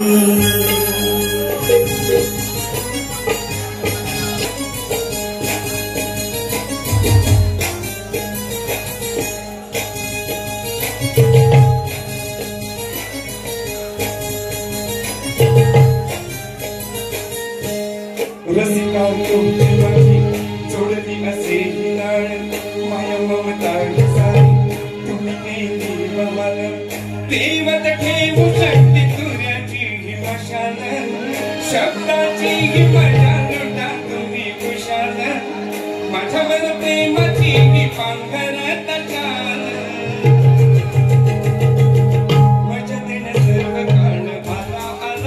रसिका तुमची माझी जोडली असे हिराळ माया ममता सारी तुम्ही केली मला देवत ठेवू शकते तुझ्याची ही मशाल शब्दाची ही मजा लुटा तुम्ही खुशाल माझ्यावर प्रेमाची ही पांघरत चाल मजा देणं सर्व काळ मला आला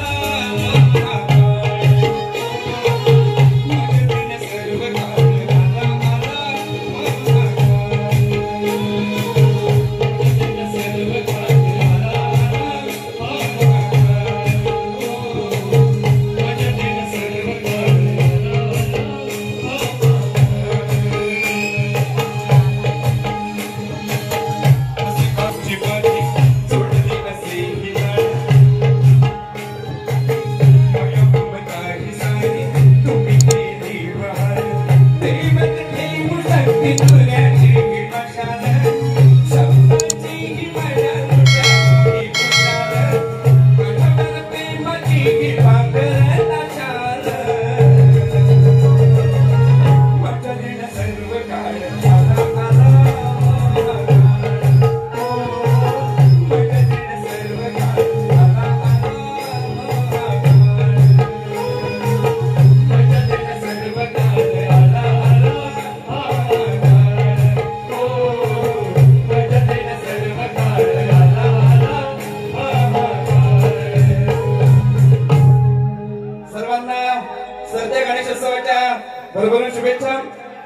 भरभरून शुभेच्छा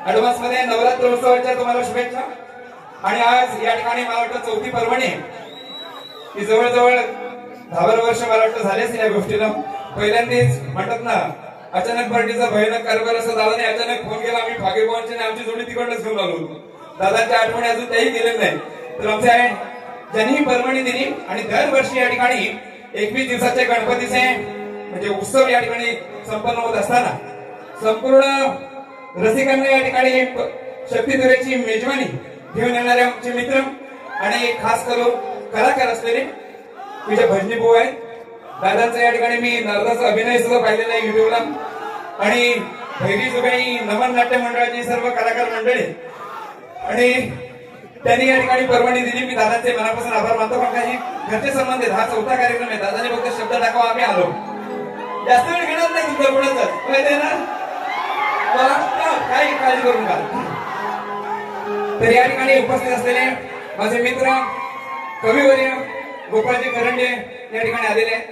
ऍडव्हान्स मध्ये नवरात्र उत्सवाच्या तुम्हाला शुभेच्छा। आणि आज या ठिकाणी मला वाटतं चौथी पर्वणी ही जवळजवळ 10 वर्ष मला वाटतं झाले असतील या गोष्टीला। पहिल्यांदाच म्हणतात ना अचानक पार्टीचा भयानक कारभार असा दादाने अचानक फोन केला, आम्ही फागेबावांची आणि आमची जोडी तिकडनंच घेऊन आलो होतो। दादांच्या आठवणी अजून त्याही गेलेल्या नाही। तर आमच्या ज्यांनी पर्वणी दिली आणि दरवर्षी या ठिकाणी 21 दिवसाचे गणपतीचे म्हणजे उत्सव या ठिकाणी संपन्न होत असताना संपूर्ण रसिकांना या ठिकाणी शक्तिधुरेची मेजवानी घेऊन येणारे आमचे मित्र आणि खास करून कलाकार असलेले तुझे भजनी भाऊ आहेत। दादांचा या ठिकाणी मी नारदाचा अभिनय सुद्धा पाहिलेला आहे युट्यूबला। आणि भैरी जुगाई नमन नाट्य मंडळाची सर्व कलाकार मंडळी आणि त्यांनी या ठिकाणी पर्वणी दिली। मी दादांचे मनापासून आभार मानतो। पण काही घरचे संबंध आहेत, हा चौथा कार्यक्रम आहे। दादाने फक्त शब्द टाकावा आम्ही आलो, जास्त वेळ घेणार नाही तुमच्या कोणाचाच माहिती आहे ना, काही काळजी करू नका। तर या ठिकाणी उपस्थित असलेले माझे मित्र कविवर्य गोपाळजी करंडे या ठिकाणी आलेले आहेत,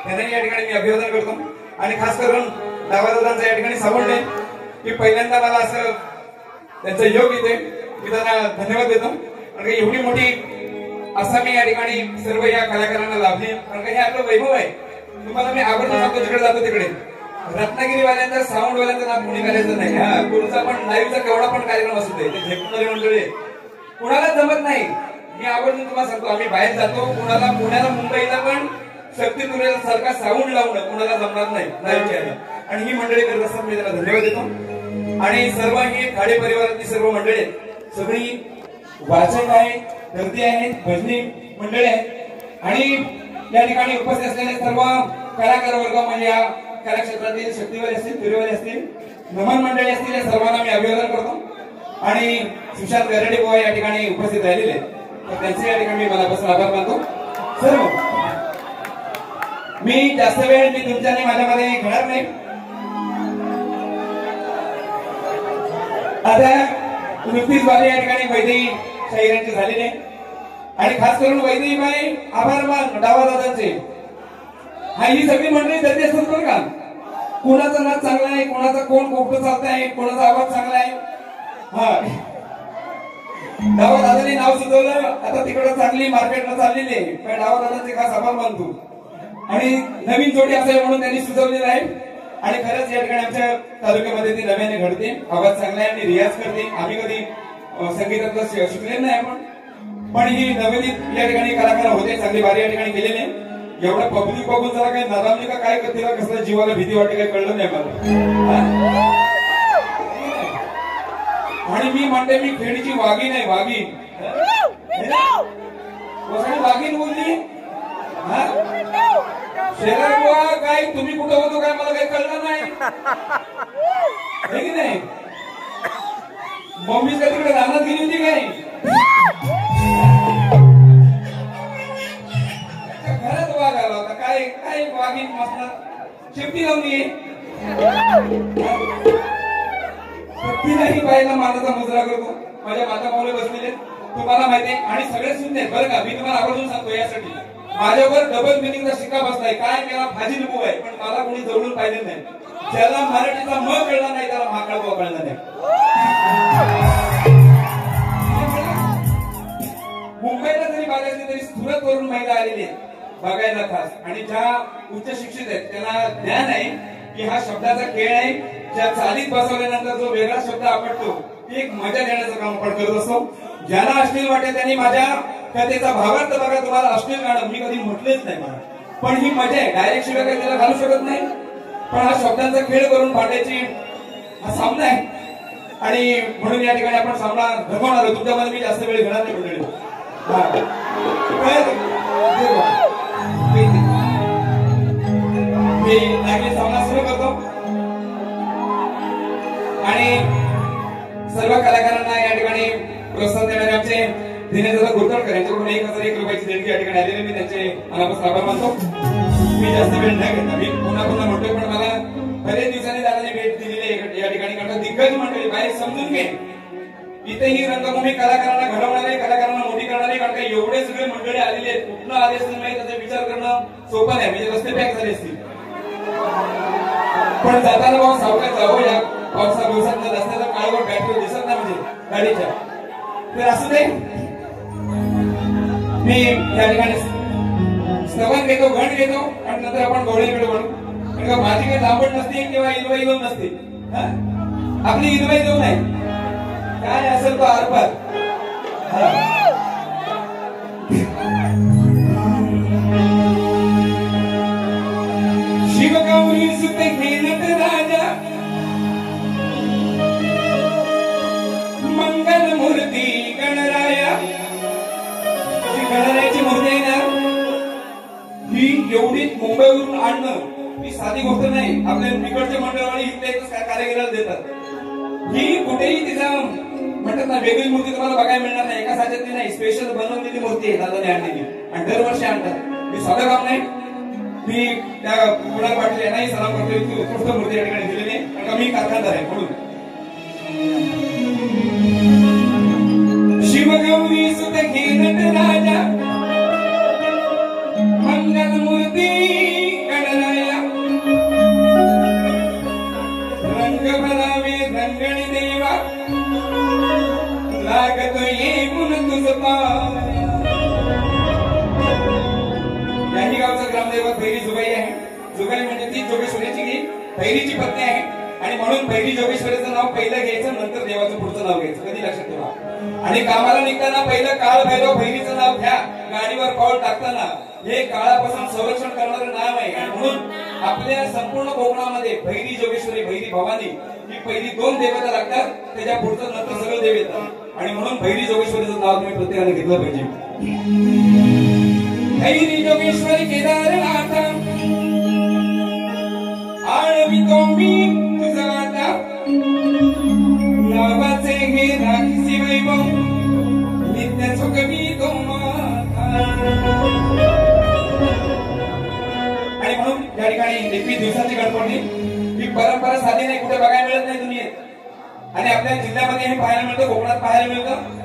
त्यांना या ठिकाणी मी अभिवादन करतो। आणि खास करून दादांचा या ठिकाणी सावडले की पहिल्यांदा मला असं त्यांचं योग येते, मी त्यांना धन्यवाद देतो। कारण एवढी मोठी आसामी या ठिकाणी सर्व या कलाकारांना लाभली, कारण हे आपलं वैभव आहे। तुम्हाला मी आवर्जून सांगतो, जिकडे जातो तिकडे रत्नागिरीवाल्यांचा साऊंडवाल्यांचा नाव कोणी करायचं नाही। हा पुढचा पण लाईव्हचा केवढा पण कार्यक्रम असू दे, ते झेपणारी मंडळी कुणाला जमत नाही। मी आवर्जून तुम्हाला सांगतो, आम्ही बाहेर जातो कुणाला पुण्याला मुंबईला पण शक्तिधुरेला सारखा साऊंड लावणं कुणाला जमणार नाही लाईव्हच्या, आणि ही मंडळी करत असतात, मी त्याला धन्यवाद देतो। आणि सर्व ही खाडे परिवारातली सर्व मंडळी सगळी वाचक आहेत, गर्दी आहेत, भजनी मंडळी आहेत आणि या ठिकाणी उपस्थित असलेले सर्व कलाकार वर्ग म्हणजे या कला क्षेत्रातील शक्तीवाले असतील, फिरवाले असतील, नमन मंडळी असतील, या सर्वांना मी अभिवादन करतो। आणि सुशांत गरडे बुवा या ठिकाणी उपस्थित राहिलेले तर त्यांचे या ठिकाणी मी मनापासून आभार मानतो। सर्व मी जास्त वेळ मी तुमच्याने माझ्यामध्ये घेणार नाही। आता नुकतीच बारी या ठिकाणी वैदेही शाहिरांची झालेली आहे आणि खास करून वैदेही बाई आभार मान डावा दादांचे। हा ही सगळी मंडळी दर्दी असतात बरं का, कोणाचा नाच चांगला आहे, कोणाचा कोण कोकट चालत आहे, कोणाचा आवाज चांगला आहे। हा डावा दादाने नाव सुचवलं, आता तिकडं चांगली मार्केटला चाललेली आहे, पण डावा दादांचे खास आभार मानतो। आणि नवीन जोडी असावी म्हणून त्यांनी सुचवलेलं आहे आणि खरंच या ठिकाणी आमच्या तालुक्यामध्ये ती नव्याने घडते, आवाज चांगला आहे आणि रियाज करते। आम्ही कधी संगीतातलं शिकलेलं नाही आपण, पण ही नवनीत या ठिकाणी कलाकार होते, चांगली बारी या ठिकाणी केलेली आहे। एवढा पब्लिक बघून जरा काय नरामली का काय तिला कसला जीवाला भीती वाटते काय कळलं नाही मला. आणि मी म्हणते मी खेडीची वाघीण आहे, वाघीण. वाघीण बोलली शेजार बुवा, काय तुम्ही कुठं होतो काय मला काही कळलं नाही की नाही. मम्मी का तिकडे रानात गेली होती काय, घरात वाघ आला होता काय, काय वाघीण मसणार शेपटी लावली नाही बाईला मानाचा मुजरा करतो. माझ्या माता माऊले बसलेले तुम्हाला माहिती आहे आणि सगळे सुनते बरं का. मी तुम्हाला आवर्जून सांगतो यासाठी माझ्यावर डबल मिनिंगचा शिक्का बसलाय. काय मेरा भाजी लिंबू आहे पण मला कोणी जवळून पाहिजे नाही. ज्याला मराठीचा म कळला नाही त्याला माकडा बुवा कळला नाही. मुंबईला जरी बघायचं तरी सुरत वरून महिला आलेली आहेत बघायला खास. आणि ज्या उच्च शिक्षित आहेत त्यांना ज्ञान आहे की हा शब्दाचा खेळ आहे. ज्या चालीत बसवल्यानंतर जो वेगळा शब्द आपटतो ती एक मजा देण्याचं काम आपण करत असतो. ज्यांना अश्लील वाटेल त्यांनी माझ्या कथेचा भावार्थ बघा. तुम्हाला अश्लील गाणं मी कधी म्हटलेच नाही मला, पण ही मजा आहे. डायरेक्ट शिवाय काही त्याला घालू शकत नाही, पण हा शब्दांचा खेळ करून पाठायची हा सामना आहे. आणि म्हणून या ठिकाणी आपण सामना दाखवणार आहोत. तुमच्यामध्ये मी जास्त वेळ घेणार नाही मंडळी. मी सामना सुरू करतो आणि सर्व कलाकारांना या ठिकाणी प्रोत्साहन देणारे आमचे दिनेशदादा गुरतडकर यांच्याकडून 1001 रुपयाची देणगी या ठिकाणी आलेली. मी त्यांचे मनापासून आभार मानतो. मी जास्त वेळ नाही घेतला, मी पुन्हा पुन्हा म्हणतोय, पण मला बरेच दिवसांनी दादाने भेट दिलेली या ठिकाणी. कारण दिग्गज मंडळी बाहेर समजून घे. इथे ही रंगभूमी कलाकारांना घडवणारे, कलाकारांना मोठी करणारे, कारण का एवढे सगळे मंडळी आलेले आहेत. कुठलं आले असतील माहिती त्याचा विचार करणं सोपं नाही. म्हणजे रस्ते पॅक झाले असतील, पण जाताना भाऊ सावकाश जावं. या पावसा दिवसात रस्त्याचा काळावर बॅटरी दिसत नाही म्हणजे गाडीच्या. तर असं नाही, मी या ठिकाणी स्तवन घेतो, घण घेतो आणि नंतर आपण गवळीकडे वळू. कारण का माझी काही लांबट नसते किंवा इलवाई दोन नसते. आपली इलवाई दोन आहे, काय असेल तो आरपार. शिवगौरी सुत घेणत राजा मंगल मूर्ती गणराया. गणरायाची मूर्ती आहे ना, ही एवढी मुंबईवरून आणणं ही साधी गोष्ट नाही. आपल्या तिकडच्या मंडळाने इथल्या इथं कारागिराला देतात. ही कुठेही तिचा म्हणतात ना वेगळी मूर्ती तुम्हाला बघायला मिळणार नाही. एका साच्यातली नाही, स्पेशल बनवलेली मूर्ती आहे दादाने आणलेली आणि दरवर्षी आणतात. मी साधं काम नाही. मी त्या कुणाल पाटील यांनाही सलाम करतो. इतकी उत्कृष्ट मूर्ती या ठिकाणी दिलेली आहे, कारण मी कारखानदार आहे म्हणून. शिवगौरी सुत घेणत राजा मंगल मूर्ती गणराया. रंग भरावे रंगणी देवा लागतो येऊन तुझ पाय. याही गावचा ग्रामदैवत भैरी जुगाई आहे. जुगाई म्हणजे ती जोगेश्वरीची की भैरीची पत्नी आहे आणि म्हणून भैरी जोगेश्वरीचं नाव पहिलं घ्यायचं, नंतर देवाचं पुढचं नाव घ्यायचं. कधी लक्षात ठेवा. आणि कामाला निघताना पहिलं काळ भैरव भैरीचं नाव घ्या. गाडीवर पाऊल टाकताना हे काळापासून संरक्षण करणारं नाव आहे. आणि म्हणून आपल्या संपूर्ण कोकणामध्ये भैरी जोगेश्वरी, भैरी भवानी ही पहिली दोन देवता लागतात. त्याच्या पुढचं नंतर सगळं देव येतात. आणि म्हणून भैरी जोगेश्वरीचं नाव तुम्ही प्रत्येकाने घेतलं पाहिजे. भैरी जोगेश्वरी केदारनाथ आळवितो मी तुझं आता. नावाचे हे राखसी वैभव नित्य सुखवी तो माता. आणि म्हणून या ठिकाणी 21 दिवसाची गणपती ही परंपरा साधी नाही, कुठे बघायला मिळत नाही दुनियेत. आणि आपल्या जिल्ह्यामध्ये हे पाहायला मिळतं, कोकणात पाहायला मिळतं.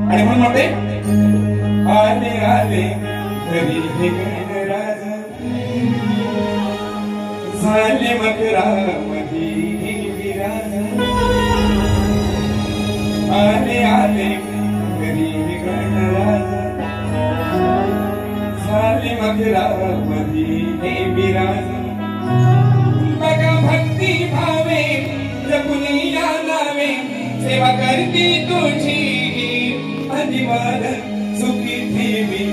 आणि म्हणून म्हणते आले आले घरी हे गणराज झाले मकरामधी विराज. आले आले घरी हे गणराज झाले मकरामधी हे विराज. बघा भक्ती भावे जपुनी या नावे सेवा करती तुझी अधिवार सुखी ठेवी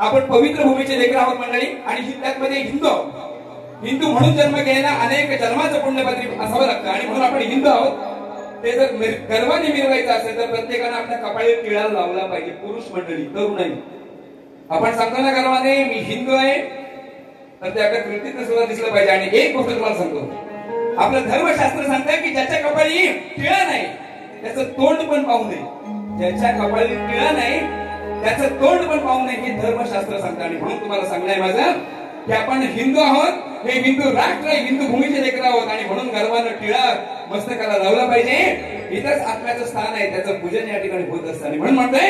आपण पवित्र भूमीचे लेकर आहोत मंडळी आणि त्यामध्ये हिंदू म्हणून जन्म घ्यायला अनेक जन्माचं पुण्यपत्री असावं लागतं आणि म्हणून आपण हिंदू आहोत। ते जर गर्वाने मिरवायचं असेल तर प्रत्येकाने आपल्या कपाळी टिळा लावला पाहिजे, पुरुष मंडळी, तरुणाई। आपण सांगतो ना गर्वाने मी हिंदू आहे, तर ते आपल्या कृतीत सुद्धा दिसलं पाहिजे। आणि एक गोष्ट तुम्हाला सांगतो, आपलं धर्मशास्त्र सांगतंय की ज्याच्या कपाळी टिळा नाही त्याचं तोंड पण पाहू नये, ज्याच्या कपाळी टिळा नाही त्याचं तोंड पण पाहू नये, हे धर्मशास्त्र सांगतं। आणि म्हणून तुम्हाला सांगणं आहे माझं की आपण हिंदू आहोत, हे हिंदू राष्ट्र आहे, हिंदू भूमीचे लेकर आहोत आणि म्हणून गर्वानं टिळा मस्तकाला लावला पाहिजे। इथंच आत्म्याचं स्थान आहे, त्याचं पूजन या ठिकाणी होत असतं। आणि म्हणून म्हणतोय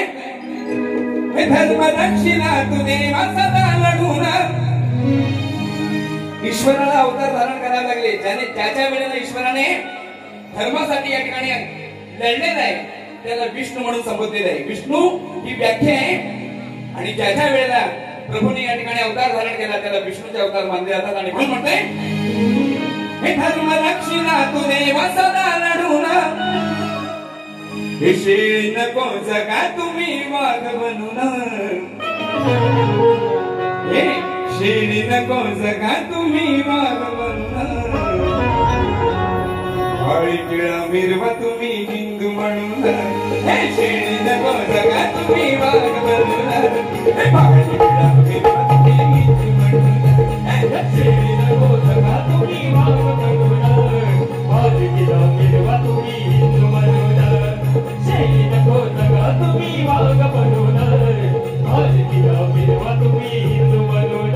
हे धर्म दक्षिणा तू देवा सदा लढून, ईश्वराला अवतार धारण करायला लागले, ज्याने ज्याच्या वेळेला ईश्वराने धर्मासाठी या ठिकाणी लढलेला आहे त्याला विष्णू म्हणून संबोधलेलं आहे। विष्णू ही व्याख्या आहे आणि ज्याच्या वेळेला प्रभूने या ठिकाणी अवतार धारण केला त्याला विष्णूचे अवतार मानले जातात। आणि म्हणून म्हणते हे धर्म दक्षिणा तू देवा सदा लढून, हे शेळी नको जगा तुम्ही वाघ बनून, शिर्डी नको जगा तुम्ही हळी पिळा मिरवा तुम्ही हिंदू म्हणून शिर्डी नको जगा तुम्ही हळी पिळा मिरवा तुम्ही हिंदू म्हणून शिर्डी नको जगा तुम्ही हळी पिळा मिरवा तुम्ही हिंदू म्हणून शिर्डी नको जगा तुम्ही हळी पिळा मिरवा तुम्ही हिंदू म्हणून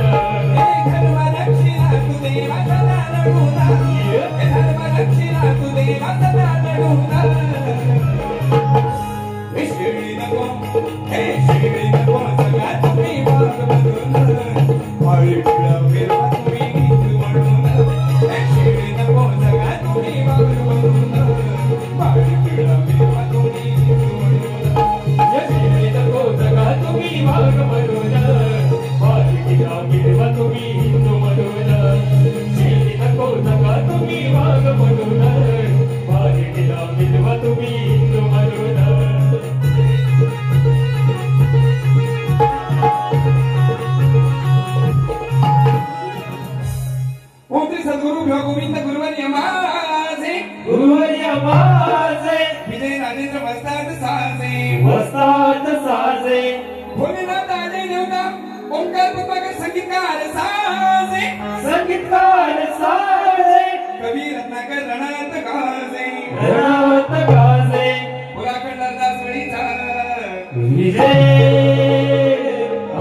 सद्गुरु गोविंद गुरुवारी अमासे विजय राजेंद्र वस्ताद साजे भोलेनाथ आजय देवता ओंकार प्रभाकर संगीतकार साजे कवी रत्नाकर रणात गाजे पुराखंड दासवडीचा विजय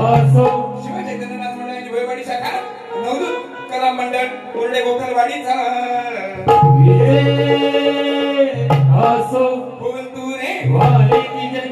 असो शिवचैतन्यनाथ मंडळ भोयवाडी शाखा नवदूत कला मंडळ कोरडे गोकलवाडीचा विजय असो बोलतू रे वाले की जय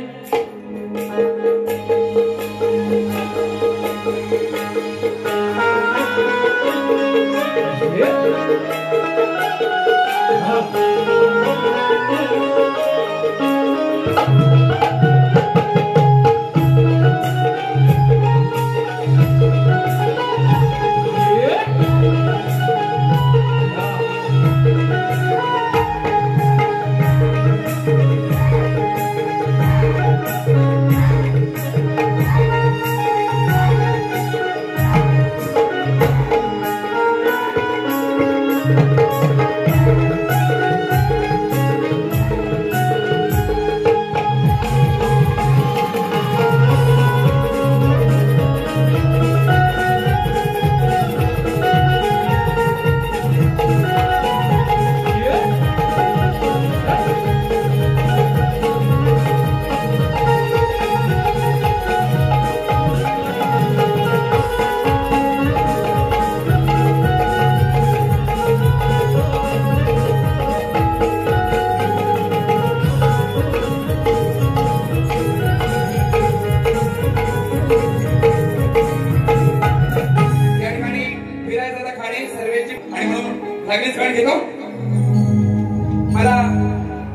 मला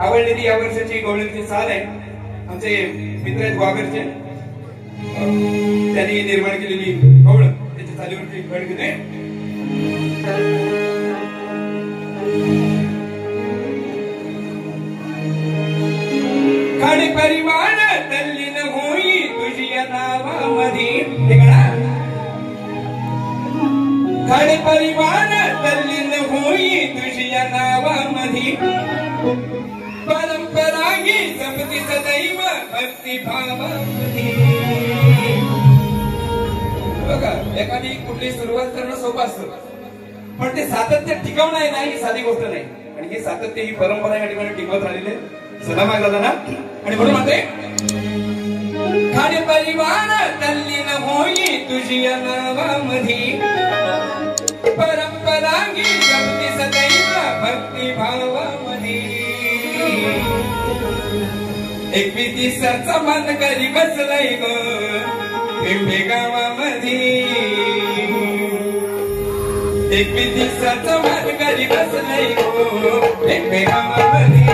आवडलेली या वर्षाची गवळीची साल आहे आमचे मित्र आहेत वागरचे त्यांनी निर्माण केलेली गवळ त्याची चालीवरची गळ घेते खाडे परिवार तल्लीन होई तुझ्या नावामध्ये खाडे परिवार तल्लीन होई तुझ्या नावामध्ये परंपरा ही जपती सदैव भक्ती भावामध्ये बघा एखादी कुठली सुरुवात करणं सोपं असतं पण ते सातत्य टिकवणं आहे ना ही साधी गोष्ट नाही आणि हे सातत्य ही परंपरा या ठिकाणी टिकवत राहिलेले सदामाग दादा ना आणि म्हणून म्हणते खाडे परिवार तल्लीन होई तुझ्या नावामध्ये परंपरा ही जपती सदैव भक्ती भावामध्ये 21 मान करी बसलाय ग पिंपे गावामध्ये 21 मान करी बसलाय ग पिंपे गावामध्ये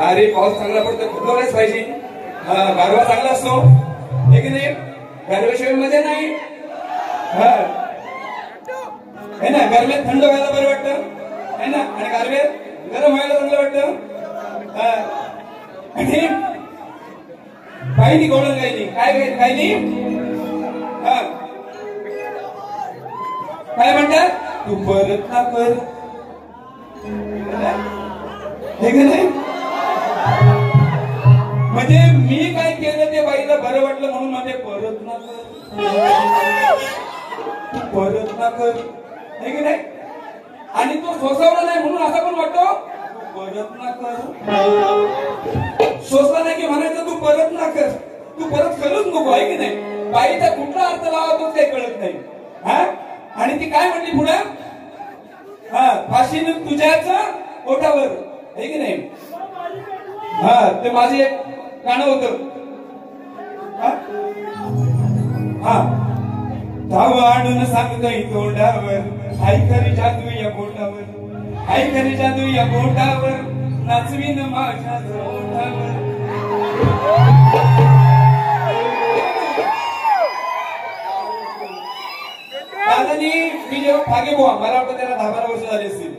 अरे पाऊस चांगला पडतो फुटलाच पाहिजे. गारवा चांगला असतो हे की नाही. गारव्याशिवाय मजा नाही है ना. गरम्यात थंड व्हायला बरं वाटतं है ना. आणि गारव्यात गरम व्हायला चांगलं वाटतं. आणि काही गोळण काही काही काय म्हणतात तू परत ना कर हे की नाही. म्हणजे मी काय केलं ते बाईला बरं वाटलं म्हणून म्हणजे परत ना कर परत ना कर हे की नाही. आणि तो सोसावला नाही म्हणून असा पण वाटतो परत ना कर. सोसला नाही की म्हणायचं तू परत ना कर. तू परत करूच नको आहे की नाही. बाईचा कुठला अर्थ लावा तोच काही कळत नाही. आणि ती काय म्हणली पुढे फाशीने तुझ्याच ओठावर हे की नाही. ते माझे एक गाणं होतं. धाव आणून सांगतोय तोंडावर हाय खरी जादू या बोटावर. हाय खरी जादू या बोटावर नाचवीन माझ्या ओठावर. दादानी मी जेव्हा फागे बुवा मला वाटतं त्याला 10-12 वर्ष झाली असतील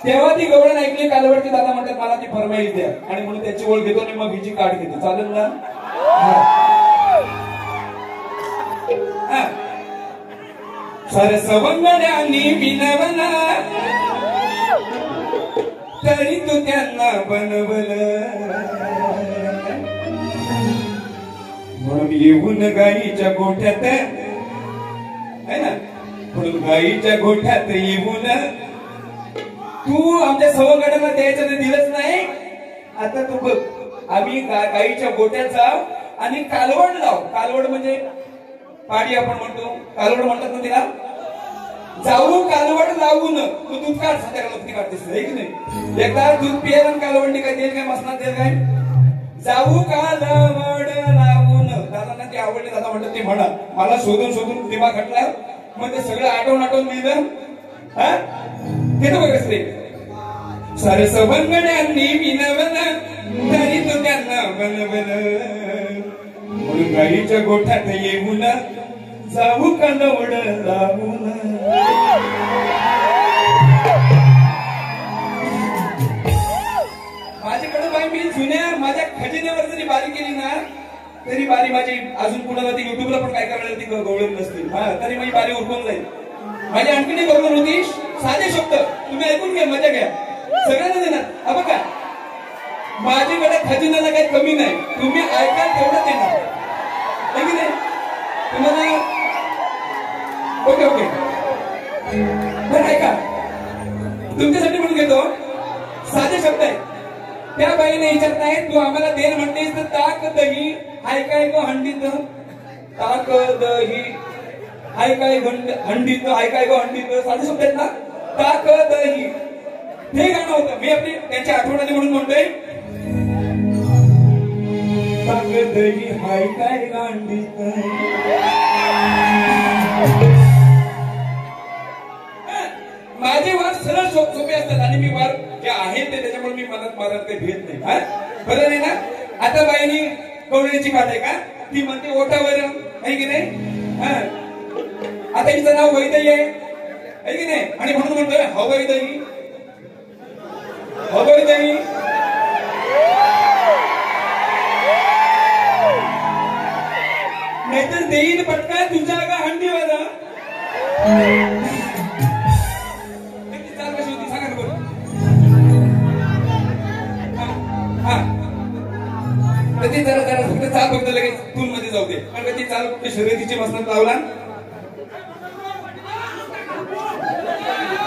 तेव्हा ती गवळण ऐकली कालवरती. दादा म्हणतात मला ती फरमाईश द्या आणि म्हणून त्याची ओळख घेतो आणि मग हिची काढ घेतो. चालेल ना. सरसवंगड्यांनी विनवला तरी तू त्यांना बनवलं म्हणून येऊन गाईच्या गोठ्यात है ना म्हणून गाईच्या गोठ्यात येऊन तू आमच्या सवंगड्यांना द्यायचं ते दिलंच नाही. आता तू बघ आम्ही गाईच्या गोठ्यात जाव आणि कालवड लाव. कालवड म्हणजे पाडी आपण म्हणतो कालवड म्हणतात ना तिला. जाऊ कालवड लावून तू दूध काढ संध्याकाळला किती काढतेस की नाही. एकदा दूध पियाला कालवड काय देईल काय मसनात देईल काय. जाऊ कालवड लावून दादांना ती आवडली. दादा म्हणतात ते म्हणा मला शोधून शोधून दिमाग घटला मग ते सगळं आठवून लिहिलं. हा ते तर बघ रे सरसवंगड्यांनी विनवलं तरी तो त्यांना बनवलं म्हणून गाईच्या गोठ्यात येऊन जाऊ कालवड लावून. माझ्याकडे बाई मी जुन्या माझ्या खजिन्यावर जरी बारी केली ना तरी बारी माझी अजून कुणाला ती युट्यूबला पण काय करायला ती गवळत नसतील. हा तरी माझी बारी उरकून जाईल. माझी आणखी एक गवळण होती साधे शब्द तुम्ही ऐकून घ्या मजा घ्या सगळ्यांना देणार. हा बघा माझ्याकडे खजिन्याला काही कमी नाही. तुम्ही ऐकाल तेवढं देणार की नाही तुम्हाला. ओके ओके पण ऐका तुमच्यासाठी म्हणून घेतो साधे शब्द आहे. त्या बाईने विचारत आहे तू आम्हाला देण म्हणतेस तर ताक दही हाय काय गो हंडीत. ताक दही हाय काय हंडीत हाय काय गो हंडीत साधे शब्द आहेत ना. ताक दही हे गाणं होतं. मी आपली त्यांच्या आठवणाने म्हणून म्हणतोय ताक दही हाय काय गांडीत. माझे वार सरळ सोपे असतात आणि मी वार जे आहेत ते त्याच्यामुळे मी मनात काही भेट नाही. हा बरं नाही ना. आता बाईनी कवळीची बात आहे का ती म्हणते ओठावर आहे की नाही. हा आता हिचं नाव वैदई आहे की नाही आणि म्हणून म्हणतोय हवैदई हवैदई. नाहीतर देईन पटका तुझ्या का हंडीवाला. ती जरा जरा फक्त चाल फक्त लगेच टूल मध्ये जाऊ दे. कारण ती चाल फक्त शर्यतीची मसनात लावला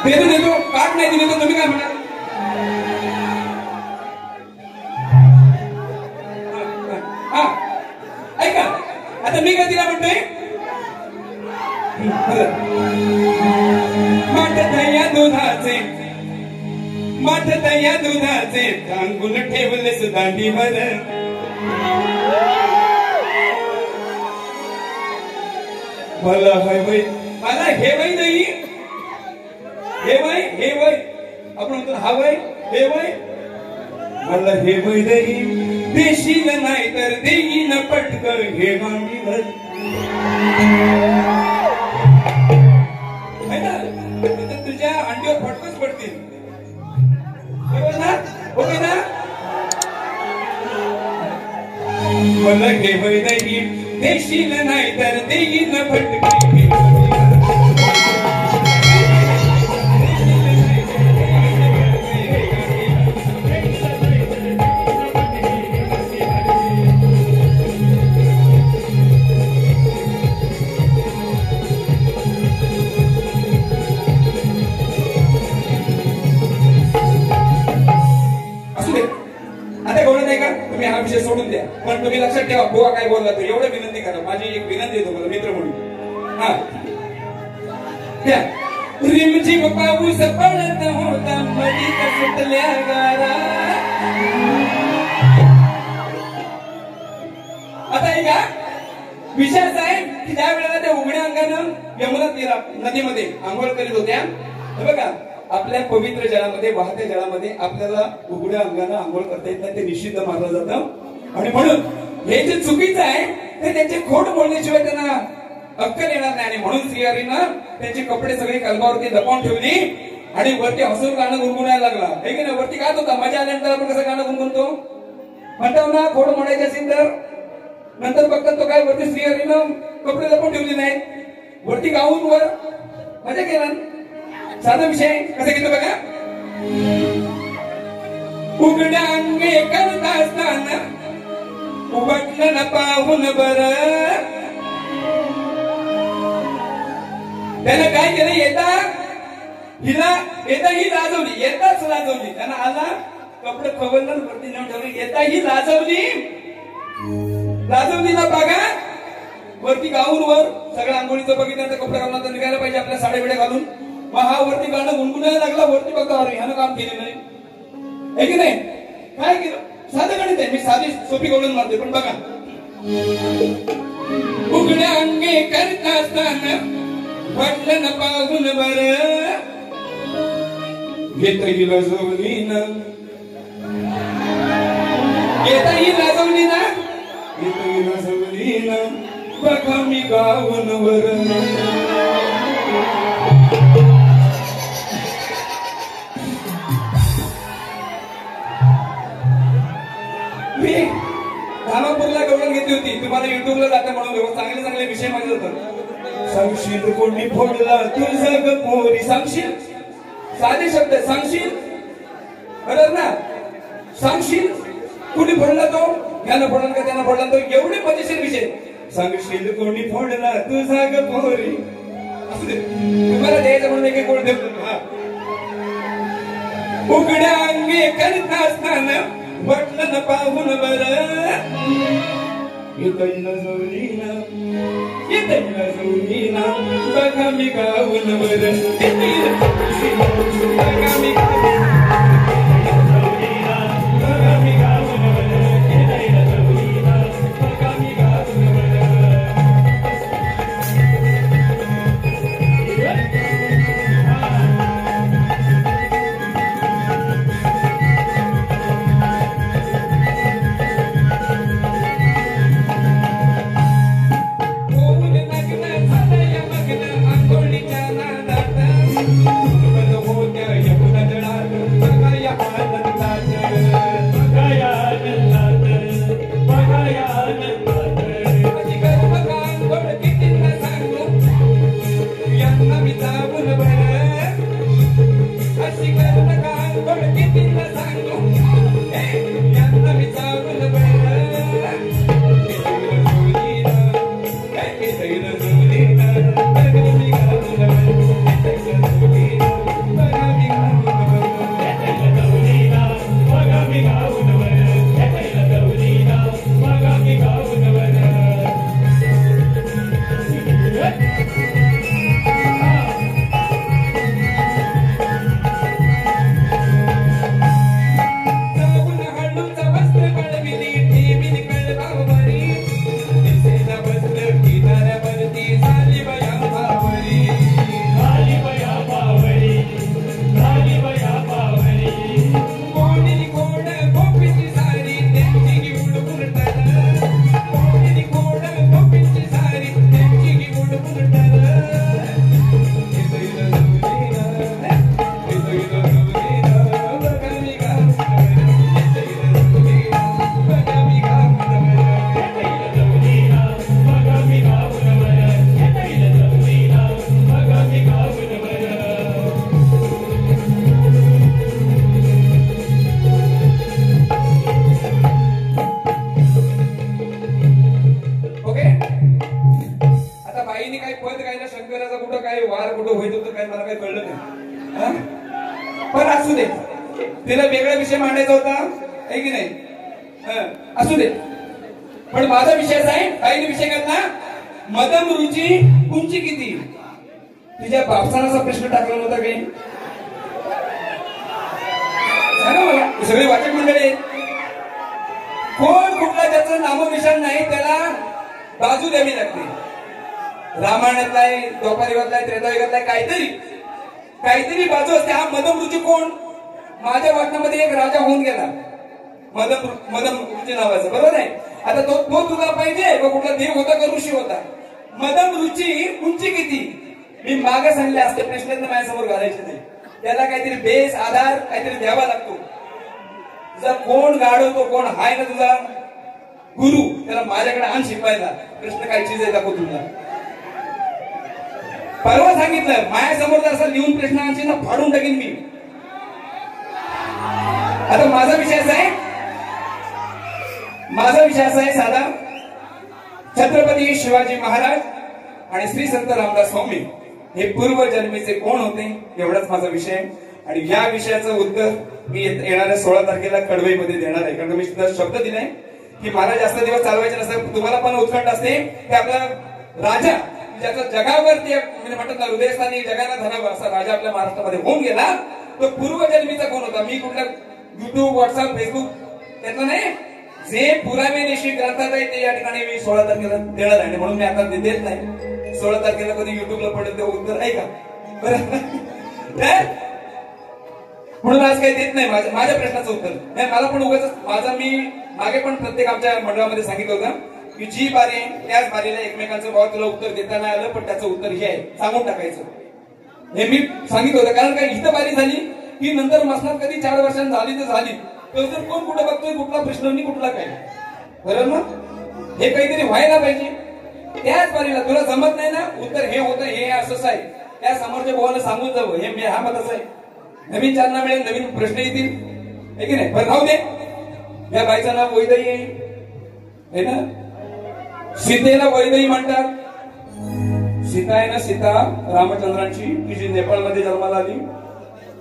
देतो काट नाही दिली तर तुम्ही काय म्हणाल. हा ऐका आता मी काय तिला म्हणतोय माठ या दुधाचे टांगून ठेवलेस दांडीवर. मला वय मला हे वय नाही हे वय आपण म्हणतो हा वय हे वय मला हे वय नाही देशील नाही तर देईन पटकन हे मांडीवर. तुझ्या अंडीवर फटकच पडतील बरोबर ना. ओके ना. मला हे वय नाही देशील नाही तर देईन फटकन. हा विषय सोडून द्या पण तुम्ही लक्षात ठेवा बुवा काय बोलला तर एवढं विनंती करा. माझी एक विनंती आहे तुम्हाला मित्र म्हणून. हा त्या रिमझिम पाऊस पडत होता मधीत सुटल्या गारा. आता ऐका विषय असा आहे की ज्या वेळेला त्या उघड्या अंगानं यमुना नदीमध्ये आंघोळ करीत होत्या बघा आपल्या पवित्र जलामध्ये वाहत्या जलामध्ये आपल्याला उघड्या अंगानं आंघोळ करता येत नाही. ते निषिद्ध मानलं जातं आणि म्हणून हे जे चुकीचं आहे ते त्यांचे खोट बोलण्याशिवाय त्यांना अक्कल येणार नाही. आणि म्हणून श्रीहरीनं त्यांचे कपडे सगळे कलबावरती लपवून ठेवली आणि वरती हसून गाणं गुणगुणायला लागला. हे की नाही वरती गात होता. मजा आल्यानंतर आपण कसं गाणं गुणगुणतो म्हणतो ना. खोड म्हणायचे असेल तर नंतर बघतात तो काय वरती श्रीहरीनं कपडे लपवून ठेवले नाही वरती गाऊन वर मजा केला साधा विषय कसा घेतो बघा. उघड्या अंगे करत असताना उघडलं न पाहून बर त्यानं काय केलं येता ही लाजवली येताच लाजवली त्यानं आला कपडे खवरलं वरती नेऊन ठेवली येता ही लाजवली ना बघा वरती गाऊन वर सगळं आंघोळीचं बघितलं कपडे घालून आता निघायला पाहिजे आपल्या साड्या बिड्या घालून मग हा वरती गाणं गुणगुणायला लागला वरती बघा अरे ह्यानं काम केले नाही है की नाही काय केलं साधं गणित आहे मी साधी सोपी गवळून मारते पण बघा. उघड्या अंगे करत असताना वाटलं न पाहून बर येतही लाजवली ना बघा मी गाऊन वर. मी धामापूरला गवळण घेतली होती तुम्हाला युट्यूबला जाता म्हणून चांगले चांगले विषय माहिती होतात. सांगशील कोणी फोडला तुझं ग पोरी सांगशील साधे शब्द सांगशील बरोबर ना सांगशील कुणी फोडला तो यानं फोडला का त्यानं फोडला तो एवढे मजेशीर विषय. सांगशील कोणी फोडला तुझा ग पोरी तुम्हाला द्यायचं म्हणून एक गोड देतो. उघड्या अंगे करत असताना म्हटलं न पाहून बर येतईला जोडी ना बघा मी गाऊन बर बघा मी पण असू दे तिला वेगळा विषय मांडायचा होता आहे की नाही असू दे पण माझा विषय आहे काही विषय करता मदम रुची उंची किती तुझ्या बापसाला असा प्रश्न टाकला होता काही सांगा मला सगळे वाचक मंडळी कोण कुठला त्याचं नामोनिशाण नाही त्याला बाजू द्यावी लागते रामायणातला आहे द्वापारयुगातला आहे त्रेतायुगातला आहे काहीतरी बाजू असते हा मदम रुची कोण माझ्या वाटण्यामध्ये एक राजा होऊन गेला मदम रुची नावाचा बरोबर आहे आता तो तुला पाहिजे का कुठला देव होता का ऋषी होता मदम रुची उंची किती मी मागे सांगले असते प्रश्न माझ्यासमोर घालायचे नाही त्याला काहीतरी बेस आधार काहीतरी द्यावा लागतो तुझा कोण गाडवतो कोण हाय ना तुझा गुरु त्याला माझ्याकडे आण शिकवायला प्रश्न काय चीज आहे दाखव तुला परवा सांगितलं माझ्यासमोर जर असं लिहून प्रश्नांची ना फाडून टाकीन मी. आता माझा विषय असा आहे साधा. छत्रपती शिवाजी महाराज आणि श्री संत रामदास स्वामी हे पूर्वजन्मीचे कोण होते एवढाच माझा विषय आहे. आणि या विषयाचं उत्तर मी येणाऱ्या 16 तारखेला कडवईमध्ये देणार आहे. कारण मी सुद्धा शब्द दिलाय की मला जास्त दिवस चालवायचे नसतात. तुम्हाला पण उत्कंठ असते की आपला राजा ज्याचा जगावरती म्हणजे म्हणतात ना हृदयस्थानी जगाला धरावं असा राजा आपल्या महाराष्ट्रामध्ये होऊन गेला. तो पूर्वजन्मीचा कोण होता. मी कुठला युट्यूब व्हॉट्सअप फेसबुक त्यातलं नाही. जे पुरावेनिशी ग्रंथात आहे ते या ठिकाणी मी 16 तारखेला देणार आहे. म्हणून मी आता देत नाही. 16 तारखेला कधी युट्यूबला पडेल ते उत्तर आहे का बरं. म्हणून आज काही देत नाही माझ्या प्रश्नाचं उत्तर नाही. मला पण उगाच माझा मी मागे पण प्रत्येक आमच्या मंडळामध्ये सांगितलं होतं की जी बारी त्याच बारीला एकमेकांचं भाव तुला उत्तर देता नाही आलं पण त्याचं उत्तर हे आहे सांगून टाकायचं हे मी सांगितलं होतं. कारण काय इथं बारी झाली की नंतर मसनात कधी 4 वर्षांनी झाली तर झाली तर कोण कुठं बघतोय कुठला प्रश्न नाही कुठला काय. बरोबर ना. हे काहीतरी व्हायला पाहिजे. त्याच बारीला तुला जमत नाही ना उत्तर हे होतं हे असंच आहे त्या समोरच्या भावाला सांगून जावं हे हा मतच आहे. नवीन चालना मिळेल नवीन प्रश्न येतील आहे की नाही. पण राहू दे. या बाईचं नाव वैदेही आहे ना. सीतेला वैदेही म्हणतात. सीता आहे ना सीता रामचंद्रांची ती जी नेपाळमध्ये जन्माला आली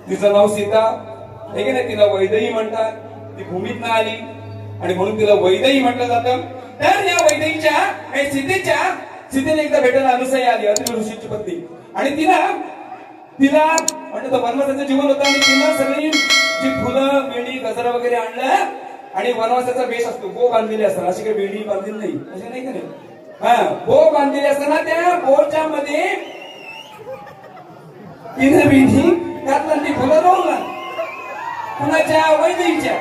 तिचं नाव सीता आहे की नाही. तिला वैदेही म्हणतात. ती भूमीतनं आली आणि म्हणून तिला वैदेही म्हटलं जातं. तर या वैदेहीच्या सीतेने एकदा भेटायला अनुसया आली अत्रि ऋषीची पत्नी आणि तिला म्हणतो वनवासाचं जीवन होतं आणि तिला सगळी जी फुलं वेणी गजरा वगैरे आणलं आणि वनवासाचा वेश असतो बो बांधलेली असतात अशी काही वेणी बांधलेली नाही असे नाही का नाही. हा बो बांधलेली असताना त्या बोच्या मध्ये तिने वेणी त्यातला ती फुलं रोवला कुणाच्या वैदेहीच्या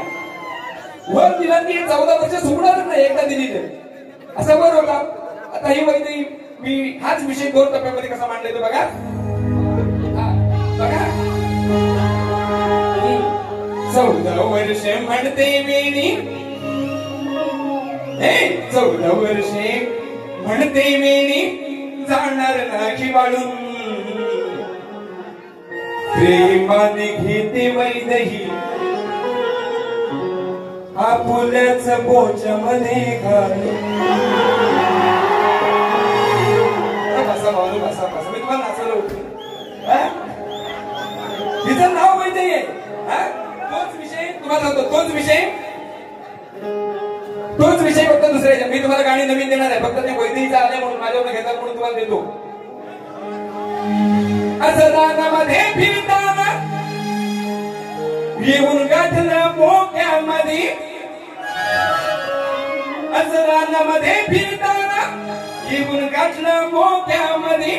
वर तिला ती 14 वर्ष सुटणारच नाही एकदा दिली तर असा वर होता. आता ही वैदेही मी हाच विषय 2 टप्प्यामध्ये कसा मांडलाय तो बघा. 14 वर्षे म्हणते वेणी 14 वर्षे म्हणते वेणी जाणार नाही वाळून प्रेमाने घेते वैदेही आपुल्याच बोच्यामध्ये घालून. बसा मी तुम्हाला नाचायला उठलो. तिचं नाव वैदेही आहे. तोच विषय तुम्हाला होतो तोच विषय फक्त दुसऱ्याच्या. मी तुम्हाला गाणी नवीन देणार आहे फक्त ते वैदेहीचा आले म्हणून माझ्यावर घेतात म्हणून तुम्हाला देतो. असदानामध्ये फिरताना येऊन गाठलं मोक्यामध्ये. असदानामध्ये फिरताना येऊन गाठलं मोक्यामध्ये.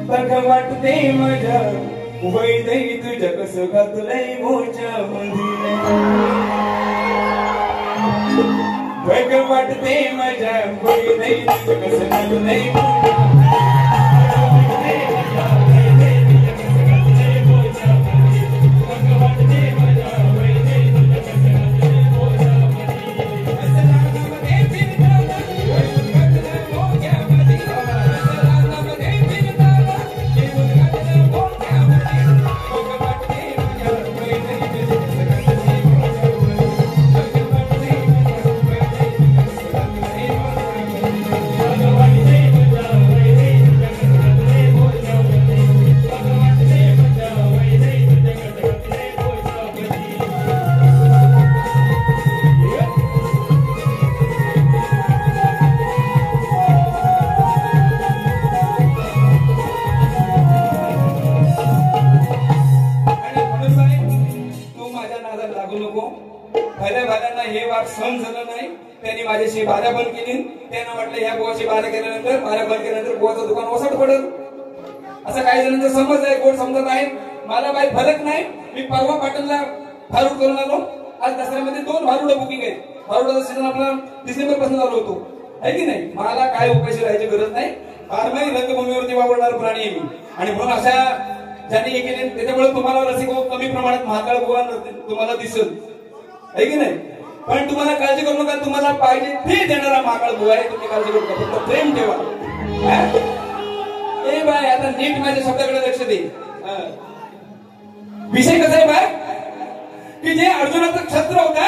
बघ वाटते माझ्या वैदेही तुझ्या कसं घातलंय मोच्यामध्ये. बघ वाटते माझ्या वैदेही तुझ्या कसं घातलंय सहन झालं नाही. त्यांनी माझ्याशी बारा बंद केली. त्यांना वाटलं ह्या बुवाची बारा केल्यानंतर बारा बंद केल्यानंतर बुवाचं दुकान ओसट पडल असं काही जणांचा समज आहे. गोड समजत आहे. मला काही फरक नाही. मी परवा पाटणला भारूड करून आलो. आज दसऱ्यामध्ये 2 भारूड बुकिंग आहेत. भारूडाचा सीझन आपला डिसेंबर पासून चालू होतो आहे की नाही. मला काय उपाशी राहायची गरज नाही. बारमाही रंगभूमीवरती वापरणारा प्राणी आहे मी. आणि म्हणून अशा ज्यांनी हे केले त्याच्यामुळे तुम्हाला रसिक कमी प्रमाणात महाकाळ बुवा तुम्हाला दिसेल आहे की नाही. पण तुम्हाला काळजी करू नका. तुम्हाला पाहिजे ते देणारा महाकाळ बुवा आहे. तुम्ही काळजी करू नका. फक्त प्रेम ठेवा. नीट माझ्या शब्दाकडे लक्ष दे. विषय कसा आहे बाय की जे अर्जुनाचा क्षत्र होता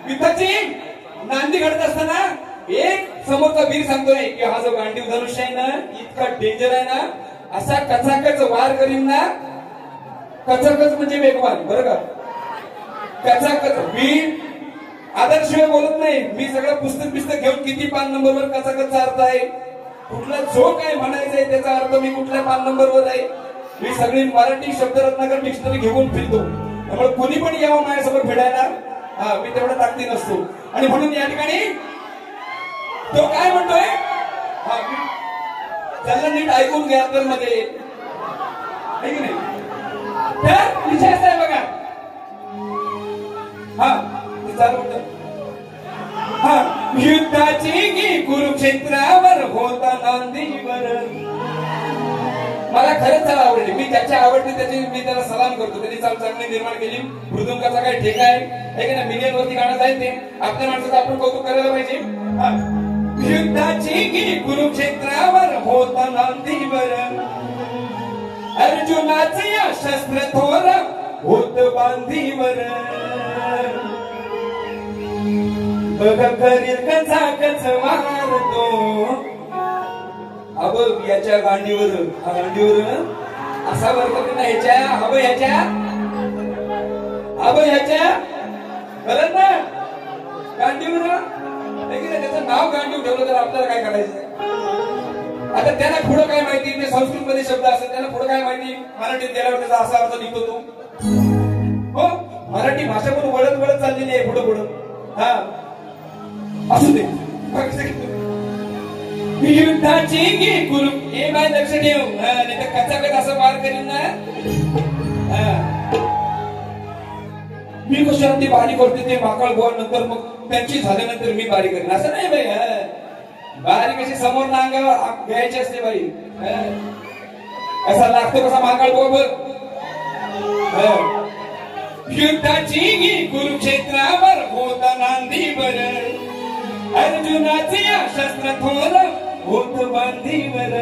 युद्धाची नांदी घडत असताना एक समोरचा वीर सांगतोय की हा जो गांडीव धनुष्य आहे ना इतका डेंजर आहे ना असा कचाकच वार करीन ना. कचाकच म्हणजे वेगवान बरं का. कचाकच मी आदर्शिवाय बोलत नाही. मी सगळं पुस्तक घेऊन किती पान नंबरवर कचाकच अर्थ आहे कुठला जो काय म्हणायचं आहे त्याचा अर्थ मी कुठल्या पान नंबरवर आहे. मी सगळी मराठी शब्दरत्नाकर डिक्शनरी घेऊन फिरतो. त्यामुळे कुणी पण यावं माझ्यासमोर फिरायला मी तेवढा ताकदी नसतो. आणि म्हणून या ठिकाणी तो काय म्हणतोय त्याला नीट ऐकून घ्या तर मध्ये नाही तर विषय असा आहे बघा. युद्धाची की कुरुक्षेत्रावर होता नांदीवर. मला खरंच त्याला आवडली. मी ज्याच्या आवडते त्याची मी त्याला सलाम करतो. त्यांनी चांगली निर्माण केली. मृदुंगाचा काय ठेका आहे की ना मिलियन वरती गाणं जाईल ते आपल्या माणसाचं आपण कौतुक करायला पाहिजे. युद्धाची की कुरुक्षेत्रावर होता नांदीवर अर्जुनाचे या शस्त्र थोर होत बांधीवर. बघ करील कचा कच मारतो अब याच्या गांडीवर असा वर्ग नाही ह्याच्या अब ह्याच्या कळत ना गांडीवर. त्याचं नाव गांडीव ठेवलं तर आपल्याला काय करायचं. आता त्यांना पुढं काय माहिती ते संस्कृत मध्ये शब्द असेल त्यांना पुढं काय माहिती मराठीत गेल्यावर त्याचा असा अर्थ निघतो तो. हो मराठी भाषा पण वळत चाललेली आहे पुढं हा असू दे. युद्धाची की गुरु हे बाय लक्ष ठेव नाही तर कचाकच असं वार करीन ना. मी कशी ती बारी करते ते माकळ गोळ नंतर मग त्यांची झाल्यानंतर मी बारी करीन असं नाही बाई. बारी कशी समोर नांगावर घ्यायची असते बाई. असा लागतो कसा माकळ गोळ. युद्धाची की कुरुक्षेत्रावर होता नांदीवर अर्जुनाचे शस्त्र थोर होत बांधीवर.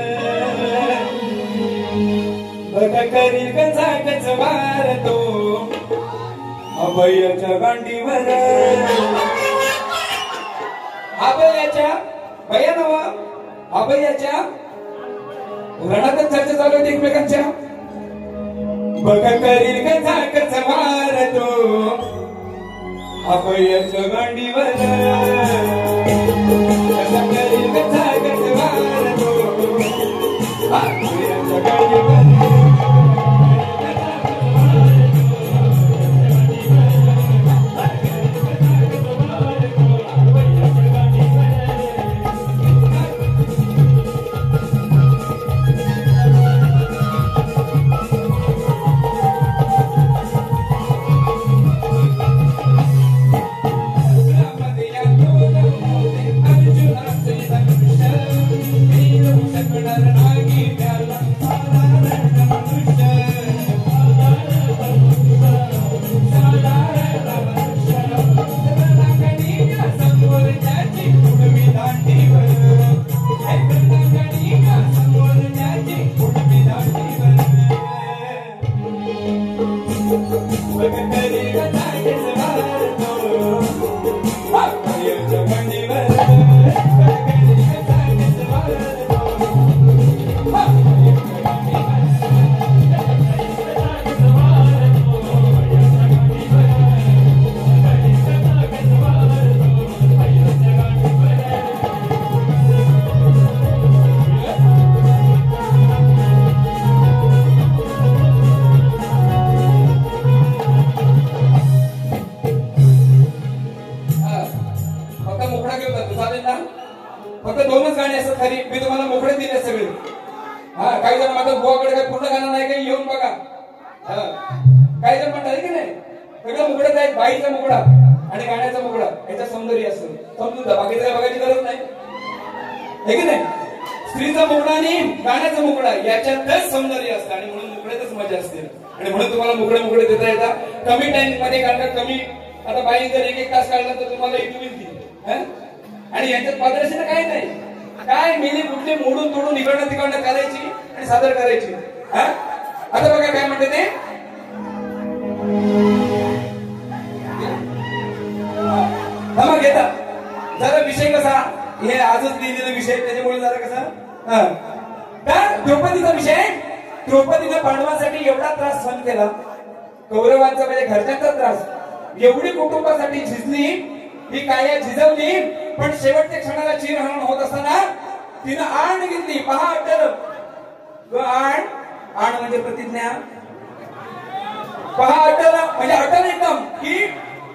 बघ करील कचाकच वार तो अभयाच्या गांडीवर. अभयाच्या भया नवा अभयाच्या रणातच चर्चा चालू होती एकमेकांच्या. बघ करील कचाकच वार तो अभयाच्या गांडीवर. करील कचाकच वार तो अभयाच्या गांडीवर. फक्त दोनच गाणी असतात खरी. मी तुम्हाला मोकळे दिले सगळे. काही जण म्हणतात गोवाकडे काही पूर्ण गाणं नाही काही येऊन बघा. काही जण म्हणतात की नाही सगळं मुकडेच आहेत. बाईचा मुकडा आणि गाण्याचा मुकडा याचं सौंदर्य असतं. समजून जा बाकीचं काय बघायची गरज नाही हे की नाही. स्त्रीचा मुकडा आणि गाण्याचा मुकडा याच्यातच सौंदर्य असतं आणि म्हणून मुकड्यातच मजा असते. आणि म्हणून तुम्हाला मुकडे देता येतात कमी टाइम मध्ये. कारण कमी आता बाई जर एक तास काढला तर तुम्हाला इथून येईल. आणि यांच्यात पादर्शन काय नाही काय मेली कुठले मोडून तोडून इकडनं तिकडनं करायची आणि सादर करायची. आता बघा काय म्हणते ते, घेता जरा विषय कसा, हे आजच लिहिलेला विषय त्याच्यामुळे जरा कसा तर द्रौपदीचा विषय. द्रौपदीने पांडवांसाठी एवढा त्रास सहन केला, कौरवांचा म्हणजे घरच्यांचा त्रास, एवढी कुटुंबासाठी झिजली, ही काया झिजवली, पण शेवटच्या क्षणाला चिरहरण होत असताना तिनं आण घेतली. पहा अटल, आण म्हणजे प्रतिज्ञा. पहा अटल म्हणजे अटल एकदम, की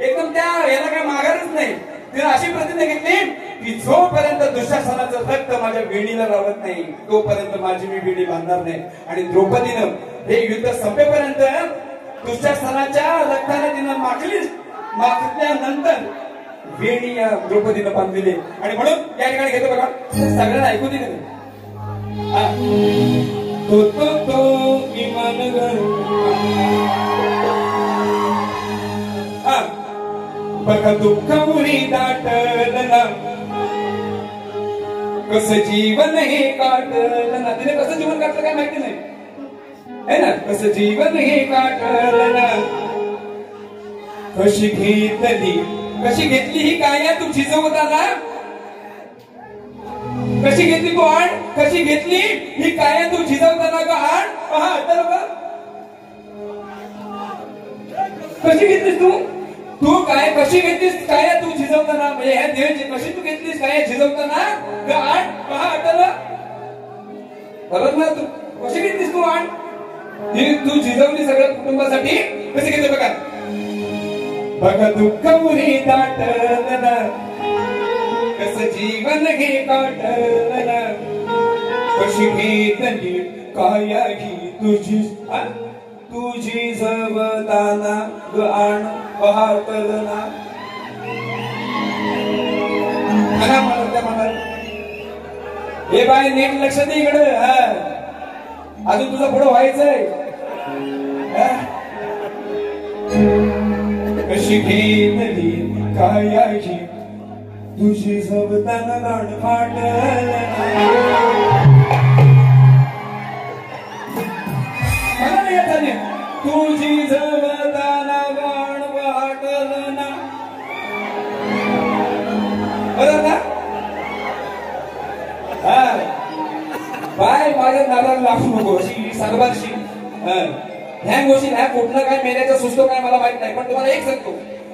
एकदम त्या याला काय माघारच नाही. तिने अशी प्रतिज्ञा घेतली की जोपर्यंत दुःशासनाचं रक्त माझ्या वेणीला लावत नाही तोपर्यंत माझी मी वेणी बांधणार नाही. आणि द्रौपदीनं हे युद्ध संपेपर्यंत दुःशासनाच्या रक्ताने तिनं माखल्यानंतर वेणी या द्रौपदीनं बांधलेली. आणि म्हणून या ठिकाणी घेतो बघा, सगळ्यांना ऐकू दिले तो तो तो विमान बघा दुःख उरी दाटलना, कसं जीवन हे काटलना. तिने कसं जीवन काटलं काय माहिती नाही है ना. कसं जीवन हे काटलना, कशी घेतली ही काया तू झिजवताना, कशी घेतली तू आण, कशी घेतली ही काया तू झिजवताना ग आण. पहा अटल बघा, कशी घेतलीस तू काय, कशी घेतलीस काय तू झिजवताना, म्हणजे ह्या देवाची कशी तू घेतलीस काय झिजवताना ग आण. पहा अटल बरोबर ना, तू कशी घेतलीस तू आण, ही तू झिजवली सगळ्या कुटुंबासाठी. कशी घेतली बघा, बघा दुःख उरी दाटलना, कसं जीवन हे काटलना, कशी घेतली काया ही तुझी तुझी जवताना ग आण. पहाटलना हे बाय नीट लक्ष दे इकडे, अजून तुझं पुढं व्हायचंय. कशी घेतली काया ही तुझी जवताना गाण फाटलना, तुझी जवताना गाण फाटलना. बरोबर ना. बाय माझ्या नादाला लागू नको अशी सर्वांशी ह्या गोष्टी ह्या कुठलं काय मेल्याचं सुचतो काय मला माहित नाही, पण तुम्हाला एक सांगतो,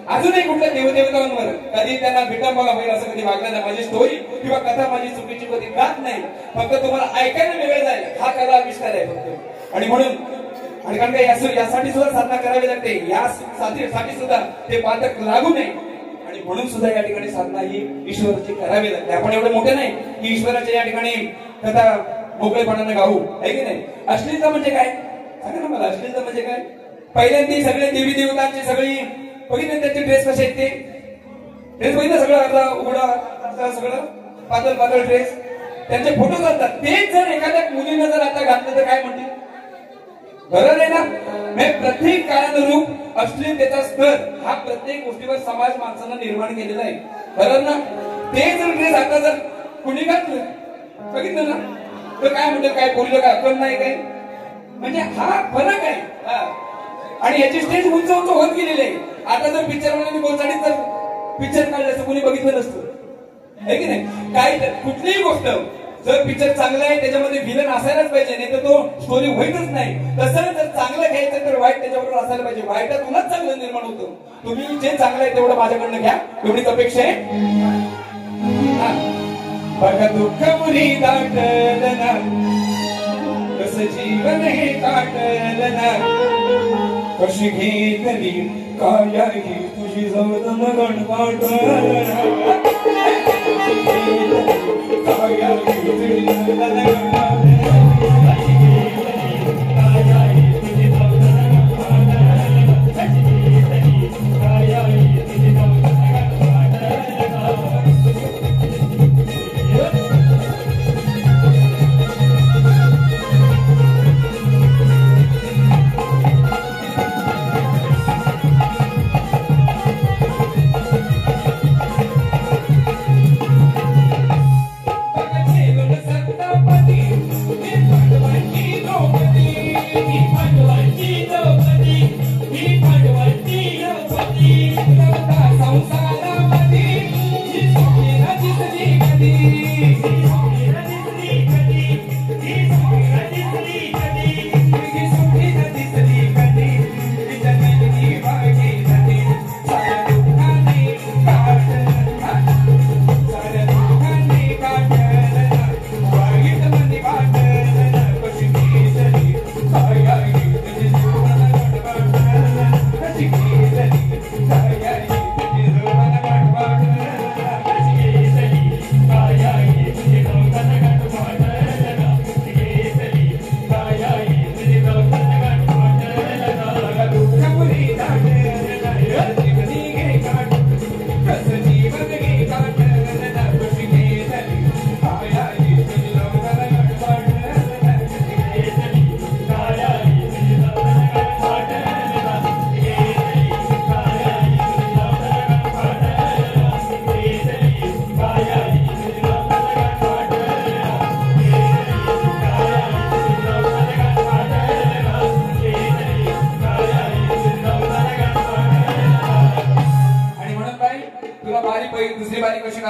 अजूनही कुठल्या देवदेवतांवर कधी त्यांना विटंबना होईल असं कधी वागलं नाही. माझी स्टोरी किंवा कथा माझी चुकीची कधी जात नाही, फक्त तुम्हाला ऐकायला वेगळं जाईल, हा कला आविष्कार आहे फक्त. आणि म्हणून आणि कारण काय यासाठी सुद्धा साधना करावी लागते, यासाठी सुद्धा ते पातक लागू नये. आणि म्हणून सुद्धा या ठिकाणी साधना ही ईश्वराची करावी लागते. आपण एवढे मोठे नाही की ईश्वराच्या या ठिकाणी कथा मोकळेपणाने गाऊ, आहे की नाही. अश्लीलता म्हणजे काय सांगा ना मला, अश्लीलता म्हणजे काय. पहिल्यांदा सगळे देवी देवतांची सगळी बघितले, त्यांचे ड्रेस कसे आहेत, ते ड्रेस बघितलं सगळं अर्धा उघडा सगळं पातळ पातळ ड्रेस, त्यांचे फोटो जातात. तेच जर एखाद्या मुलीनं जर आता घातलं तर काय म्हणतील, बरोबर आहे ना. प्रत्येक काळानुरूप अश्लीलतेचा स्तर हा प्रत्येक गोष्टीवर समाज माणसानं निर्माण केलेला आहे, बरोबर ना. ते जर ड्रेस आता जर कुणी घातलं बघितलं ना तर काय म्हणतात, काय बोललं का अक्कल नाही काय, म्हणजे हा फरक आहे. आणि याची स्टेज उंच उंच होत गेलेली आहे. आता जर पिक्चर वाल्यांनी बोलचाडीत जर पिक्चर काढलं असतं कुणी बघितलं नसतं, आहे की नाही. काय कुठलीही गोष्ट जर पिक्चर चांगला आहे त्याच्यामध्ये विलन असायलाच पाहिजे, नाही तर तो स्टोरी होईतच नाही. तसं जर चांगलं घ्यायचं तर वाईट त्याच्याबरोबर असायला पाहिजे, वाईटातूनच चांगलं निर्माण होतं. तुम्ही जे चांगलं आहे तेवढं माझ्याकडनं घ्या, एवढीच अपेक्षा आहे. बघा दुःख मुली दाटलना, कसं जीवन हे काटलना, कशी घेतली काया ही तुझी जवताना गाण फाटलना, काया ही तुझी जवताना गाण फाटलना. Santa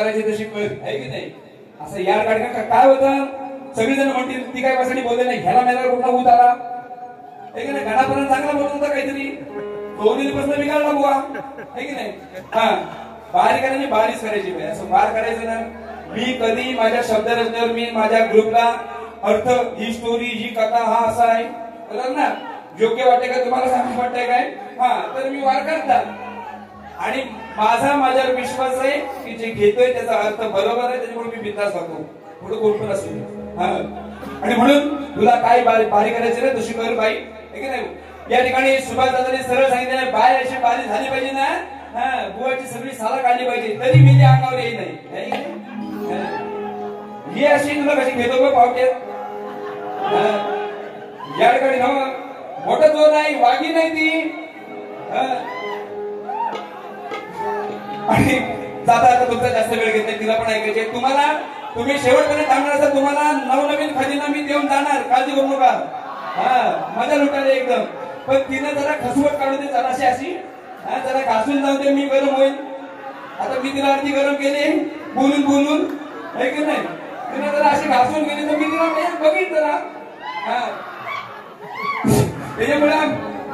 मारायची तशी कळ आहे की नाही. असं यार काढका काय होतं, सगळेजण म्हणतील ती काय भाषाने बोलले नाही, ह्याला मेला कुठला भूत आला आहे की नाही. गाणापर्यंत चांगला बोलत होता काहीतरी, दोन्हीपासून बिघाडला बुवा आहे की नाही. हा बारी करायची, बारीच करायची, असं बार करायचं ना. मी कधी माझ्या शब्दरचनेवर मी माझ्या ग्रुपला अर्थ, ही स्टोरी, ही कथा, हा असा आहे बरोबर ना, योग्य वाटते का तुम्हाला, सांगू वाटतंय काय, हा तर मी वार करतात. आणि माझ्यावर विश्वास आहे की जे घेतोय त्याचा अर्थ बरोबर आहे, त्याच्यामुळे मी बिंदास होतो पुढे कोण पण असेल. हा आणि म्हणून तुला काय बारी करायची ना तशी कर बाई आहे की नाही. या ठिकाणी सुभाष दादाने सरळ सांगितलं, बाय अशी बारी झाली पाहिजे ना, हा बुवाची सगळी साला काढली पाहिजे, तरी मी त्या अंगावर येई नाही. ही अशी तुला कशी घेतो ग पावट्यात. या ठिकाणी ना मोठा जो नाही, वागी नाही ती. आणि जाता आता तुमचा जास्त वेळ घेत नाही, तिला पण ऐकायचे. तुम्ही शेवटपर्यंत थांबणार असाल, तुम्हाला नवनवीन खजिना मी देऊन जाणार, काळजी करू नका. हा मजा लुटायला एकदम. पण तिनं जरा खसवट काढू दे जराशी अशी, जरा घासून जाऊ दे, मी गरम होईल. आता मी तिला अर्धी गरम केली बोलून आहे की नाही. तिने जरा अशी घासून गेली तर मी तिला बघीन जरा. त्याच्यामुळे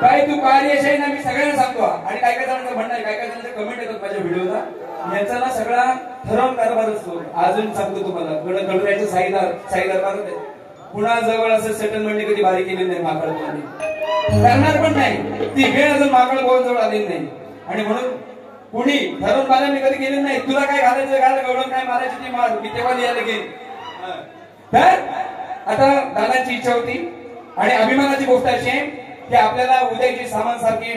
काय तू कार्य अशी ना, मी सगळ्यांना सांगतो. आणि काय जणांचं म्हणणं आहे, काय जणांचे कमेंट येतात माझ्या व्हिडिओला, यांचा ना सगळा ठरवून कारभार असतो. अजून सांगतो तुम्हाला, गडरायचं साईदार पुन्हा जवळ असं सेटलमेंट कधी बारी केली नाही, माकड करणार पण नाही, ती वेळ अजून माकड बोल जवळ आली नाही. आणि म्हणून कुणी ठरवून मला मी कधी केली नाही, तुला काय घालायचं घाल, गवळण काय मारायची ती मार, मी तेव्हा लिहायला गेली. तर आता दादांची इच्छा होती आणि अभिमानाची गोष्ट अशी आहे की आपल्याला उदयजी सामंत सारखी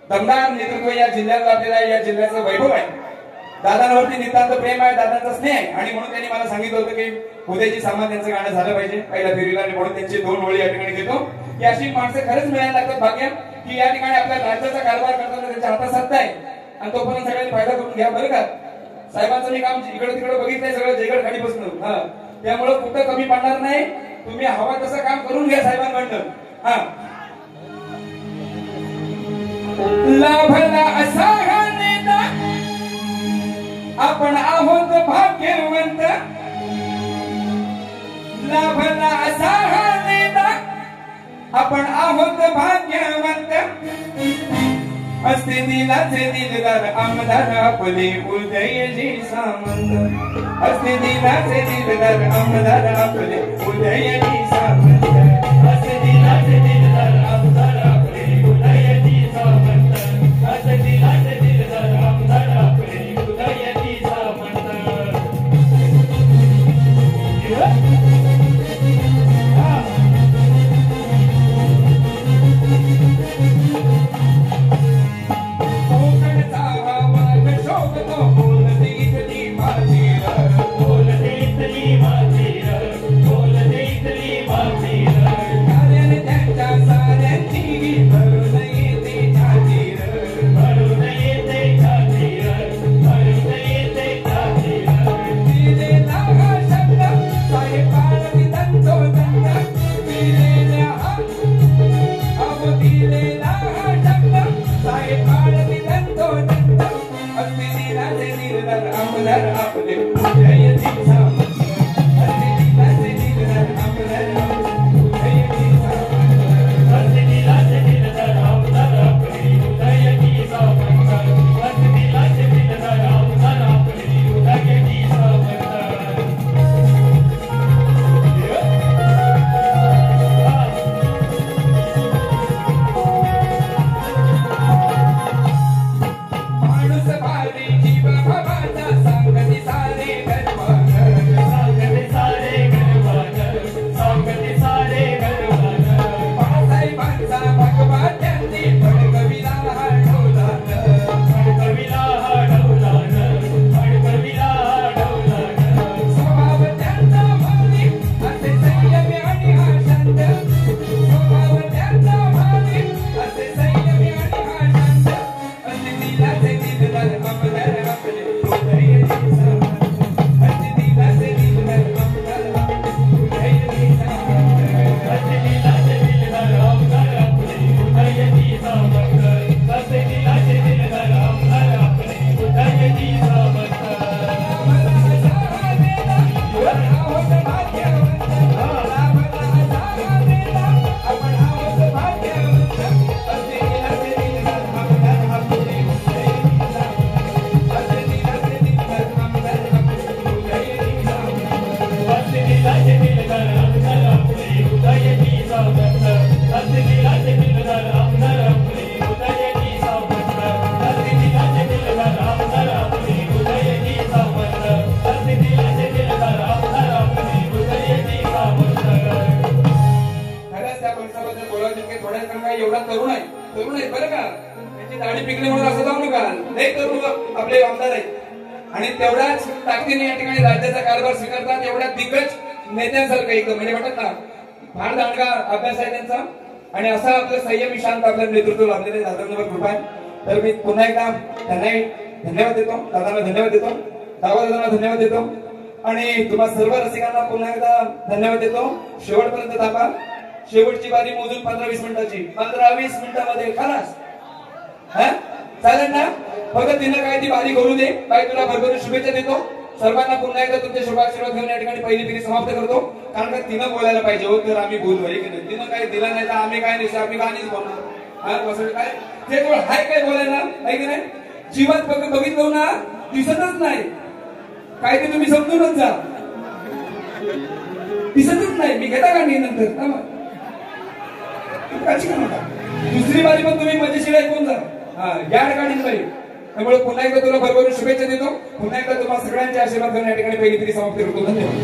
दमदार नेतृत्व या जिल्ह्यातलं, आपल्याला या जिल्ह्याचं वैभव आहे. दादांवरती नितांत प्रेम आहे, दादांचा स्नेह आहे. आणि म्हणून त्यांनी मला सांगितलं होतं की उदयजी सामंत यांचं गाणं झालं पाहिजे पहिल्या फेरीला. आणि म्हणून त्यांची 2 ओळी या ठिकाणी घेतो. की अशी माणसं खरंच मिळायला लागतात भाग्य, की या ठिकाणी आपल्या राज्याचा कारभार करताना त्यांच्या हातात सत्ता आहे. आणि तो पण सगळ्यांनी फायदा करून घ्या बरं का. साहेबांचं मी काम इकडे तिकडे बघितलंय, सगळं जयगड खाली बसणं. हा त्यामुळे कुठं कमी पडणार नाही, तुम्ही हवा तसं काम करून घ्या साहेबांकडनं. हा लाभला असा हा नेता, आपण आहोत भाग्यवंत. लाभला असा हा नेता, आपण आहोत भाग्यवंत. असते दिलाचे दिलदार आमदार आपले उदयजी सामंत. असते दिलाचे दिलदार आमदार आपले उदयजी सामंत. असते दिलाचे दिलदार आमदार आपले उदयजी सामंत. असते दिलाचे दिलदार आमदार आपले उदयजी सामंत. बोल दे इथली माझी थोड्या काय एवढा तरुण आहे बरं का, त्याची दाढी पिकली म्हणून असं जाऊ नका, नाही तरुण आपले आमदार आहेत आणि तेवढ्याच ताकदीने या ठिकाणी राज्याचा कारभार स्वीकारतात, एवढ्या दिग्गज नेत्यांसारखं एकदम म्हणजे म्हणतात ना फार दांडगा अभ्यास आहे त्यांचा आणि असा आपलं संयमी शांत आपलं नेतृत्व लाभलेले दादांवर कृपा आहे. तर मी पुन्हा एकदा त्यांनाही धन्यवाद देतो, दादांना धन्यवाद देतो, दादांना धन्यवाद देतो आणि तुम्हा सर्व रसिकांना पुन्हा एकदा धन्यवाद देतो. शेवटपर्यंत थांबा, शेवटची बारी मोजून 15-20 मिनिटाची, 15-20 मिनिटांमध्ये खलास चालेल ना. फक्त तिनं काय ती बारी करू दे. काय तुला भरभरून शुभेच्छा देतो. सर्वांना पुन्हा एकदा तुमचे शुभाशीर्वाद घेऊन या ठिकाणी पहिली फेरी समाप्त करतो. कारण का तिनं बोलायला पाहिजे हो, तर आम्ही बोलू आहे की नाही. तिनं काय दिलं नाही तर आम्ही काय नाही, आम्ही गाणीच बोलणार. काय ते थोडं हाय काय बोलायला आहे की नाही. जीवात बघितलं ना दिसतच नाही काय ते तुम्ही समजूनच जा, दिसतच नाही. मी घेता गाणी नंतर दुसरी बारी पण तुम्ही मजेशीर ऐकून जा या ठिकाणी नाही. त्यामुळे पुन्हा एकदा तुला भरभरून शुभेच्छा देतो. पुन्हा एकदा तुम्हाला सगळ्यांचे आशीर्वाद घेऊन या ठिकाणी पहिली फेरी समाप्त करतो. धन्यवाद.